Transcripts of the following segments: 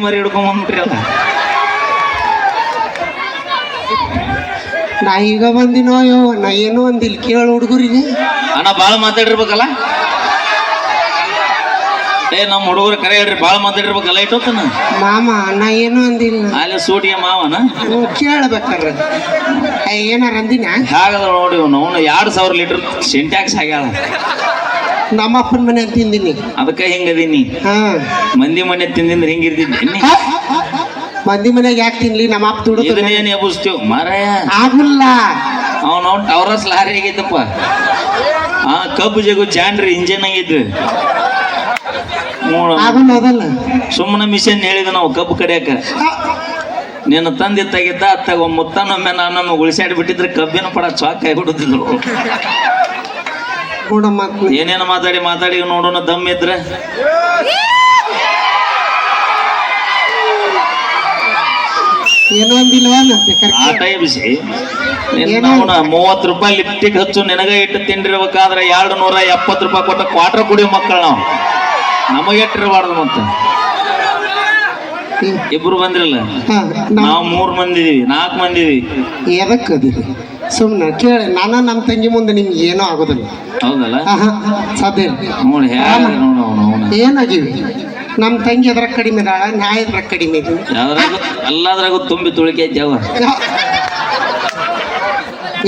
ಮರಿ ಹಿಡ್ಕೊಂಡ್ಬಿಟ್ರಿ ಅಲ್ಲ. ನಾ ಈಗ ಬಂದಿನೋ ಯೋ ನಾ ಏನೋ ಒಂದಿಲ್ ಕೇಳ ಹುಡುಗರಿಗೆ ಅಣ್ಣ ಬಾಳ ಮಾತಾಡಿರ್ಬೇಕಲ್ಲ. ನಮ್ಮ ಹುಡುಗರು ಕರೆ ಹೇಳ್ರಿ, ಬಾಳ ಮಾತಾಡಿರ್ಬೇಕಲ್ಲ. ಇಟ್ಟೋತನ ಮಾಮ ನಾ ಏನೋ ಅಂದಿಲ್ಲ. ಅಲ್ಲಿ ಸೂಟಿಗೆ ಮಾವನ ಕೇಳ್ಬೇಕಾರ ಏನಾರ ಅಂದಿನ ಹಾಗದ ನೋಡಿ. ಅವನು 2000 ಲೀಟರ್ ಸಿಂಟ್ಯಾಕ್ಸ್ ಆಗ್ಯಾಳ. ನಮ್ಮಪ್ಪನ ಮನೆ ತಿಂದಿನಿ, ಅದಕ್ಕೆ ಹಿಂಗದೀನಿ. ಹಾ ಮಂದಿ ಮನೆ ತಿಂದಿಂದ ಹಿಂಗಿರ್ತಿದ್ದೀನಿ. ಮಂದಿ ಮನೆಗೆ ಯಾಕೆ ತಿನ್ಲಿ? ನಮ್ಮ ಅಪ್ಪ ದುಡ್ಡು ಇದನ್ನೇನು ಎಬ್ಬಿಸ್ತೇವ್ ಮಾರಾಯ. ಆಗುಲ್ಲ. ಅವನು ಟವರಸ್ ಲಾರಿ ಆಗೈತಪ್ಪ. ಕಬ್ಬು ಜಗು ಚಾಂಡ್ರಿ ಇಂಜಿನ್ ಆಗೈತ್ರಿ. ಆಗುಲ್ಲ ಅದಲ್ಲ. ಸುಮ್ಮನೆ ಮಿಷನ್ ಹೇಳಿದ ನಾವು ಕಬ್ಬು ಕಡಿಯಾಕ. ನೀನು ತಂದೆ ತೆಗಿದ್ದ ಅತ್ತಾಗ ಮುತ್ತನೊಮ್ಮೆ ನಾನು ಉಳಿಸಾಡಿ ಬಿಟ್ಟಿದ್ರೆ ಕಬ್ಬಿನ ಪಡ ಚಾಕ್ ಆಗಿ ಬಿಡುತ್ತಿದ್ರು. ಏನೇನು ಮಾತಾಡಿ ನೋಡೋಣ ದಮ್ ಇದ್ರೆ. ಏನೋ ಅಂದಿಲ್ವಾ ಆ ಟೈಮ್ಸಿ 30 ರೂಪಾಯಿ ಲಿಪ್ಟಿಕ್ ಹಚ್ಚು ನಿನಗ ಇಟ್ಟು ತಿಂಡಿರ್ಬೇಕಾದ್ರೆ 270 ರೂಪಾಯಿ ಕೊಟ್ಟ ಕ್ವಾರ್ಟರ್ ಕುಡಿಯೋ ಮಕ್ಕಳು ನಾವು. ನಮಗೆ ಇಟ್ಟಿರಬಾರ್ದು. ಮತ್ತೆ ಇಬ್ರು ಬಂದ್ರಲ್ಲ, ನಾವು 3 ಮಂದಿ ಇದೀವಿ, 4 ಮಂದಿ ಇದೀವಿ. ಎದಕ್ಕದಿರಿ ಸುಮ್ಮನೆ ಕೇಳಿ. ನಾನು ನಮ್ಮ ತಂಗಿ ಮುಂದೆ ನಿಮ್ಗೆ ಏನೋ ಆಗೋದಿಲ್ಲ. ಹೌದಲ್ಲ? ಸಾಧ್ಯ ನೋಡಿ ಏನಾಗಿವಿ. ನಮ್ಮ ತಂಗಿ ಎದ್ರ ಕಡಿಮೆ ಇದಾಳ, ನಾ ಎದ್ರ ಕಡಿಮೆ ಇದೀವಿ. ಎಲ್ಲದ್ರಾಗೂ ತುಂಬಿ ತುಳಿಕೆ ಜವ.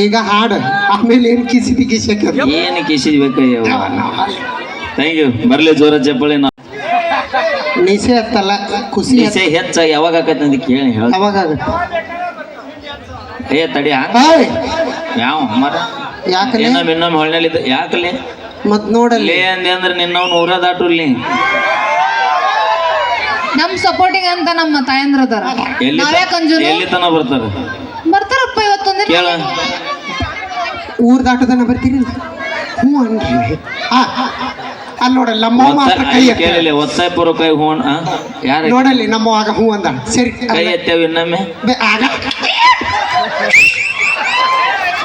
ಈಗ ಹಾಡು ಆಮೇಲೆ ಏನು ಕಿಸಿದಿ ಏನು ಕಿಸಿದ್ಬೇಕಯ್ಯ. Thank you. ಬರ್ಲಿ ಜೋರ ಚಪ್ಪಳಿ. ನಿಸೆ ಹತ್ತಲ್ಲ ಖುಷಿ ಹೆಚ್ಚ ಯಾವಾಗ ಆಕೈತಿ ಅಂತ ಕೇಳಿ ಹೇಳ. ಯಾವಾಗ ಆಗುತ್ತೆ? ತಡಿ ಯಾವ ಮರ ಯಾಕಲೆ ಇನ್ನೊಮ್ಮೆ ಹೊಳ್ಳಿ ಯಾಕಲೆ ಮತ್ ನೋಡಲ್ಲಿ ಅಂದ್ರೆ ನಿನ್ನ 100 ದಾಟುಲ್ಲಿ. ನಮ್ ಸಪೋರ್ಟಿಂಗ್ ಅಂತ ನಮ್ಮ ತಾಯಂದ್ರ ಅದಾರ. ಎಲ್ಲಿ ತನ ಬರ್ತಾರಪ್ಪ ಇವತ್ತೊಂದಿನ. ಕೇಳ ಊರ್ ದಾಟದನ ಬರ್ತೀರಿ? ಹ್ಞೂ ಅನ್ರಿ. ಅಲ್ಲಿ ನೋಡಲ್ಲ ನಮ್ಮ ಮಾತ್ರ ಕೈ ಕೇಳಿಲ್ಲ. ಒತ್ತಾಯ ಪೂರ್ವ ಕೈ ಹೂ ಯಾರು ನೋಡಲ್ಲಿ ನಮ್ಮ ಆಗ ಹೂ ಅಂದ. ಸರಿ ಕೈ ಎತ್ತೇವ ಇನ್ನೊಮ್ಮೆ. ಆಗ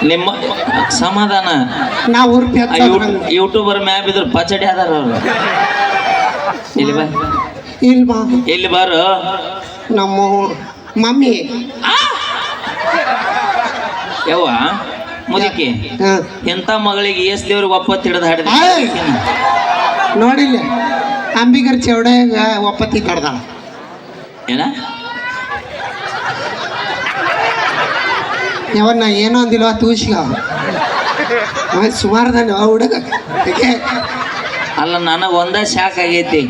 ನಿಮ್ಮ ಸಮಾಧಾನ. ನಾವು ಯೂಟ್ಯೂಬರ್ ಮ್ಯಾಪ್ ಇದ್ರ ಪಚಡಿ ಅದಾರ ಅವ್ರು. ಇಲ್ಲಿ ಬಾ ಇಲ್ವಾ ಎಲ್ಲಿ ಬಾರು. ನಮ್ಮ ಮಮ್ಮಿ ಯವ್ವ ಮುದುಕಿ ಎಂತ ಮಗಳಿಗೆ ಏಸ್ ದೇವ್ರಿಗೆ ಒಪ್ಪತ್ತು ಹಿಡಿದು ಹಾಡಿದ ನೋಡಿಲ್ಲ. ಅಂಬಿಗರ್ ಚೌಡ್ಯಾಗ ಒಪ್ಪತ್ತಿ ಕಡ್ದಾಳ. ಏನ ಯಾವನ್ನ ಏನೋ ಅಂದಿಲ್ವಾ ತೂಸಿಗ ಸುಮಾರದಾನ ಹುಡುಗ. ಅಲ್ಲ ನನಗೆ ಒಂದೇ ಶಾಕ್ ಆಗೈತಿ.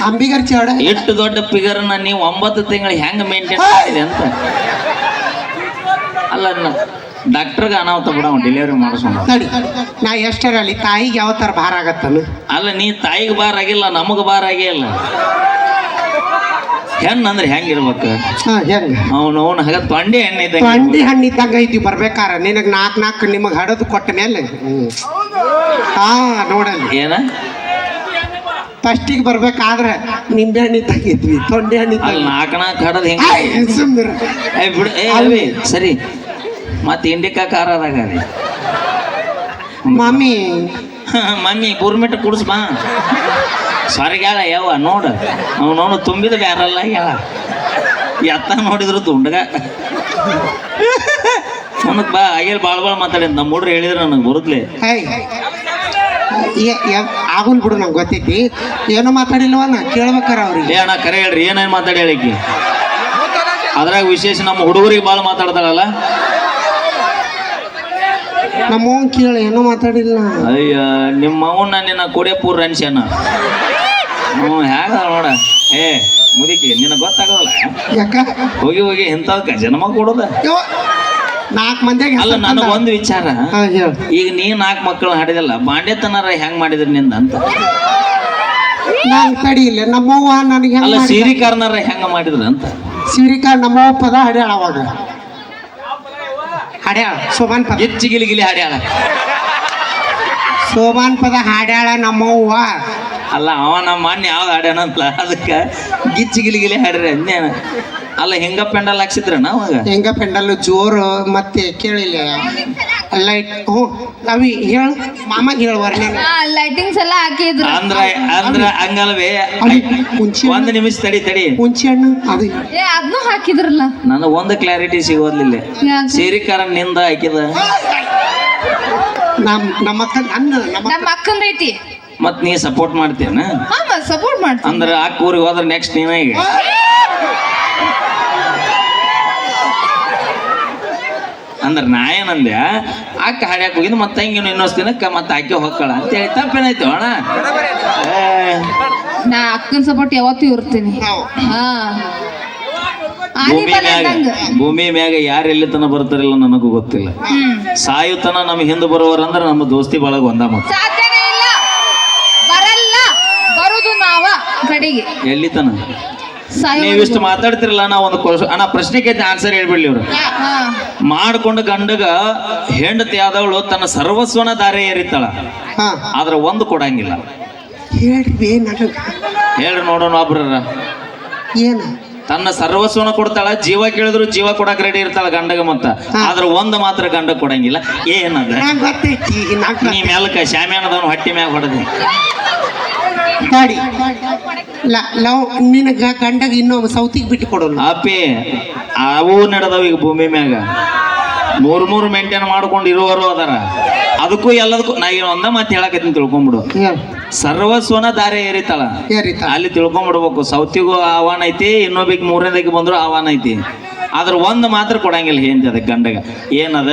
ಅಂಬಿಗರ್ ಚೌಡ ಎಷ್ಟು ದೊಡ್ಡ ಫಿಗರ್ನ ನೀವು 9 ತಿಂಗಳು ಹೆಂಗ ಮೇಂಟೈನ್ ಮಾಡಿದೆ ಅಂತ. ಅಲ್ಲ ಡಾಕ್ಟರ್ಗೆ ಅನಾಹುತ ಬಿಡ ಡೆಲಿವರಿ ಮಾಡಿಸೋಣ. ನೋಡಿ ನಾ ಎಷ್ಟರ ಅಲ್ಲಿ ತಾಯಿಗೆ ಯಾವ ಥರ ಭಾರ ಆಗತ್ತಾನ. ಅಲ್ಲ ನೀ ತಾಯಿಗೆ ಭಾರ ಆಗಿಲ್ಲ, ನಮಗೆ ಭಾರ ಆಗೇ ಇಲ್ಲ. ಹೆಣ್ಣಂದ್ರೆ ಹೆಂಗಿರ್ಬೇಕು? ಅವನು ಹಾಗ ತೊಂಡೆ ಹಣ್ಣು ಇದ್ದಂಗೆ. ತೊಂಡೆ ಹಣ್ಣು ಇದ್ದಂಗೆ ಐತಿ. ಬರ್ಬೇಕಾರ ನಿನಗೆ 4 ನಿಮಗೆ ಹಡದು ಕೊಟ್ಟ ಮೇಲೆ ನೋಡಲ್ಲಿ ಏನ ಫಸ್ಟಿಗೆ ಬರ್ಬೇಕಾದ್ರೆ ನಿಂಬೆ ಹಣ್ಣು ಇದ್ದಂಗಿದ್ವಿ, ತೊಂಡೆ ಹಣ್ಣು ಅಲ್ಲಿ 4 ಹಡದ್ ಹೆಂಗ ಬಿಡು. ಸರಿ ಮತ್ತೆ ಇಂಡಿಕಾ ಖಾರ ಅದಾಗ ಮಮ್ಮಿ ಮಮ್ಮಿ ಬೂರ್ಮಿಟ್ ಕುಡಿಸ್ ಬಾ. ಸ್ವರ್ಗ್ಯಾಳ ಯಾವ ನೋಡು. ಅವನವನು ತುಂಬಿದ ಬ್ಯಾರಲ್ಲ ಹೇಳ. ಎತ್ತ ನೋಡಿದ್ರು ತುಂಡಗ ನನಗೆ ಬಾ ಆಗೇಲಿ ಭಾಳ ಮಾತಾಡಿ. ನಮ್ಮ ಹುಡ್ರು ಹೇಳಿದ್ರೆ ನನಗೆ ಬರುದ್ಲೆ ಆಗುಲ್ ಬಿಡು. ನಂಗೆ ಗೊತ್ತೈತಿ ಏನೋ ಮಾತಾಡಿಲ್ವ ನಾ ಕೇಳ್ಬೇಕಾರ ಅವ್ರಿಗೆ. ಅಣ್ಣ ಕರೆ ಹೇಳ್ರಿ ಏನೇನು ಮಾತಾಡಿ ಹೇಳಿಕಿ. ಅದ್ರಾಗ ವಿಶೇಷ ನಮ್ಮ ಹುಡುಗರಿಗೆ ಭಾಳ ಮಾತಾಡ್ತಾಳಲ್ಲ. ನಮ್ಮವನ್ ಕೇಳಿ ಏನೋ ಮಾತಾಡಿಲ್ಲ. ಅಯ್ಯ ನಿಮ್ಮ ಅವನ್ನ ನಿನ್ನ ಕೊಡಿಯಪೂರ್ ಅನ್ಸ್ಯಾನ. ಹ್ಯಾಗ ನೋಡ. ಮುದುಕಿ ನಿನಗೆ ಗೊತ್ತಾಗೋಲ್ಲ. ಯಾಕ ಹೋಗಿ ಇಂಥದ್ಕ ಜನ್ಮ ಕೊಡೋದ. 4 ಮಂದಿಗೆ ಅಲ್ಲ ನನಗೆ ಒಂದು ವಿಚಾರ. ಈಗ ನೀ 4 ಮಕ್ಕಳು ಹಾಡಿದಲ್ಲ, ಬಾಂಡೆತನಾರ ಹೆಂಗ್ ಮಾಡಿದ್ರಿ ನಿಂದ ಅಂತ. ನಾನು ತಡಿಯಿಲ್ಲ. ನಮ್ಮವ್ವ ನನಗೆ ಅಲ್ಲ ಸೀರಿಕಾರನಾರ ಹೆಂಗ ಮಾಡಿದ್ರ ಅಂತ. ಸೀರಿಕಾರ ನಮ್ಮವ್ವ ಪದ ಹಾಡ್ಯಾಳ. ಅವಾಗ ಹಾಡ್ಯಾಳ ಸೋಮಾನ್ ಪದ. ಗಿಲಿ ಹಾಡ್ಯಾಳ. ಸೋಮಾನ್ ಪದ ಹಾಡ್ಯಾಳ ನಮ್ಮವ್ವ. ಅಲ್ಲ ಅವ ನಮ್ಮ ಅಣ್ಣ ಯಾವ್ದು ಹಾಡ್ಯಾನಂತ ಅದಕ್ಕೆ ಗಿಲಿ ಹಾಡ್ರಿ ಅಂದೇನ. ಅಲ್ಲ ಹೆಂಗ ಪೆಂಡಲ್ ಹಾಕ್ಸಿದ್ರ ಅವಾಗ. ಹೆಂಗ ಪೆಂಡಲ್ ಜೋರು ಮತ್ತೆ ಕೇಳಿಲ್ಲ. ಲೈಟ್ ಹ್ಞೂ ಅವಿ ಹೇಳು ಮಾಮ ಹೇಳು ವರ್ಣನೆ ಲೈಟಿಂಗ್ಸ್ ಎಲ್ಲ ಹಾಕಿದ್ರು ಅಂದ್ರ ಹಂಗಲ್ವೇ ಅಲ್ಲಿ ಹುಂಚಿ ಒಂದ್ ನಿಮಿಷ ತಡಿ ಹುಂಚಿ ಹಣ್ಣು ಅದು ಅದನ್ನು ಹಾಕಿದ್ರಲ್ಲ. ನನಗೆ ಒಂದು ಕ್ಲಾರಿಟಿ ಸಿಗೋದಿಲ್ಲ. ಯಾಕೆ? ಸೇರಿಕಾರ ನಿಂದ ಹಾಕಿದ ನಮ್ಮ ಅಕ್ಕ ನಮ್ಮ ನಮ್ಮ ಅಕ್ಕಂದೈತಿ. ಮತ್ ನೀ ಸಪೋರ್ಟ್ ಮಾಡ್ತೇನ? ಹಾ ಮತ್ ಸಪೋರ್ಟ್ ಮಾಡ್ತೀನಿ. ಅಂದ್ರ ಅಕ್ಕ ಊರಿಗೆ ಹೋದ್ರೆ ನೆಕ್ಸ್ಟ್ ನೀನ ಈಗ ಅಂದ್ರ ನಾ ಏನಂದ್ಯ ಅಕ್ಕ ಹಾಡ್ಯಾಕ ಹೋಗಿದ್ದು ಮತ್ತೆ ಹಿಂಗೇನು ಇನ್ನೊಂದು ದಿನಕ್ಕೆ ಮತ್ತೆ ಆಕೆ ಹೋಗ್ಕಳ ಅಂತ ಹೇಳಿ ತಪ್ಪೇನಾಯ್ತು ಅಣ್ಣ? ನಾ ಅಕ್ಕನ ಸಪೋರ್ಟ್ ಯಾವತ್ತೂ ಇರ್ತೀನಿ. ಹಾ ಭೂಮಿ ಮ್ಯಾಗ ಯಾರು ಎಲ್ಲಿ ತನ ಬರ್ತಾರಿಲ್ಲ ನನಗೂ ಗೊತ್ತಿಲ್ಲ. ಸಾಯುತನ ನಮ್ ಹಿಂದೆ ಬರೋರಂದ್ರ ನಮ್ಮ ದೋಸ್ತಿ ಬಳಗ ಒಂದ ಮತ್ತ ಸಾಧ್ಯನೇ ಇಲ್ಲ, ಬರಲ್ಲ, ಬರುದು ನಾವ ಕಡೆಗೆ. ಎಲ್ಲಿ ತನ ನೀವಿಷ್ಟು ಮಾತಾಡ್ತಿರಲ್ಲ ನಾ ಒಂದು ಅಣ್ಣ ಪ್ರಶ್ನೆಗೆ ಆನ್ಸರ್ ಹೇಳ್ಬಿಡ್ಲಿ ಇವ್ರು. ಮಾಡ್ಕೊಂಡು ಗಂಡಗ ಹೆಂಡತಿ ಆದವಳು ತನ್ನ ಸರ್ವಸ್ವನ ದಾರಿ ಏರಿತಾಳ, ಹಾ ಆದ್ರ ಒಂದು ಕೊಡಂಗಿಲ್ಲ. ಹೇಳ್ರಿ ನನಗ ಹೇಳ್ರಿ ನೋಡೋಣ ಒಬ್ರ. ಏನ ತನ್ನ ಸರ್ವಸ್ವನ ಕೊಡ್ತಾಳ, ಜೀವ ಕೇಳಿದ್ರು ಜೀವ ಕೊಡಕ್ ರೆಡಿ ಇರ್ತಾಳ ಗಂಡಗ ಮತ್ತ, ಆದ್ರ ಒಂದು ಮಾತ್ರ ಗಂಡ ಕೊಡಂಗಿಲ್ಲ. ಏನದ? ನಂಗೆ ಗೊತ್ತೈತಿ ನೀ ಮೆಲ್ಕ ಶಾಮ್ಯಾನದವನು ಹೊಟ್ಟಿ ಮ್ಯಾಗ ಹೊಡೆದಿ ಗಾಡಿ ಲವ್ ನಿನಗ ಗಂಡಗ ಇನ್ನೊಮ್ಮೆ ಸೌತಿಗೆ ಬಿಟ್ಟು ಕೊಡೋಲ್ಲ. ಅಪ್ಪಿ ಅವು ನಡೆದವ ಈಗ ಭೂಮಿ ಮ್ಯಾಗ. ಮೂರ್ ಮೇಂಟೈನ್ ಮಾಡ್ಕೊಂಡು ಇರುವರು ಅದಾರ. ಅದಕ್ಕೂ ಎಲ್ಲದಕ್ಕೂ ನಾ ಏನು ಒಂದ ಮಾತು ಹೇಳಕತ್ತೀನಿ ತಿಳ್ಕೊಂಬಿಡು. ಸರ್ವಸ್ವನ ದಾರಿ ಏರಿತಾಳ, ಅಲ್ಲಿ ತಿಳ್ಕೊಂಬಿಡ್ಬೇಕು. ಸೌತಿಗೂ ಆಹ್ವಾನ ಐತಿ, ಇನ್ನೊಬ್ಬಿಗೆ ಮೂರನೇದಕ್ಕೆ ಬಂದ್ರು ಆಹ್ವಾನ ಐತಿ. ಆದ್ರ ಒಂದು ಮಾತ್ರ ಕೊಡಂಗಿಲ್ಲ ಏನ್ತಿ ಅದಕ್ಕೆ ಗಂಡಗ. ಏನದ?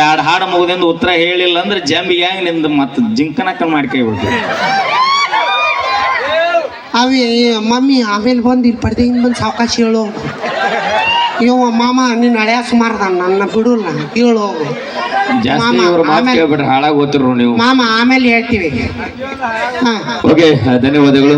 ಎರಡು ಹಾಡು ಮುಗಿದಿಂದ ಉತ್ತರ ಹೇಳಿಲ್ಲ ಅಂದ್ರೆ ಜಂಬಿಗೆ ಹೆಂಗ್ ನಿಂದು ಮತ್ತೆ ಜಿಂಕನಕ್ಕ ಮಾಡ್ಕೈಬಿಡ್ತೀವಿ. ಅವೇ ಮಮ್ಮಿ ಆಮೇಲೆ ಬಂದು ಇಲ್ಲಿ ಪಡೆದ ಹಿಂಗೆ ಬಂದು ಸಾವಕಾಶ ಹೇಳು. ಇವ ಮಾಮ ನಿನ್ನ ಹಳೆಯ ಸುಮಾರು ನನ್ನ ಬಿಡಲ್ಲ ಹೇಳು. ಜಾಸ್ತಿ ಇವ್ರ ಮಾತು ಕೇಳ್ಬಿಟ್ರೆ ಹಾಳಾಗಿ ಓದ್ತಿರು ನೀವು. ಮಾಮ ಆಮೇಲೆ ಹೇಳ್ತೀವಿ. ಹಾ ಓಕೆ, ಧನ್ಯವಾದಗಳು.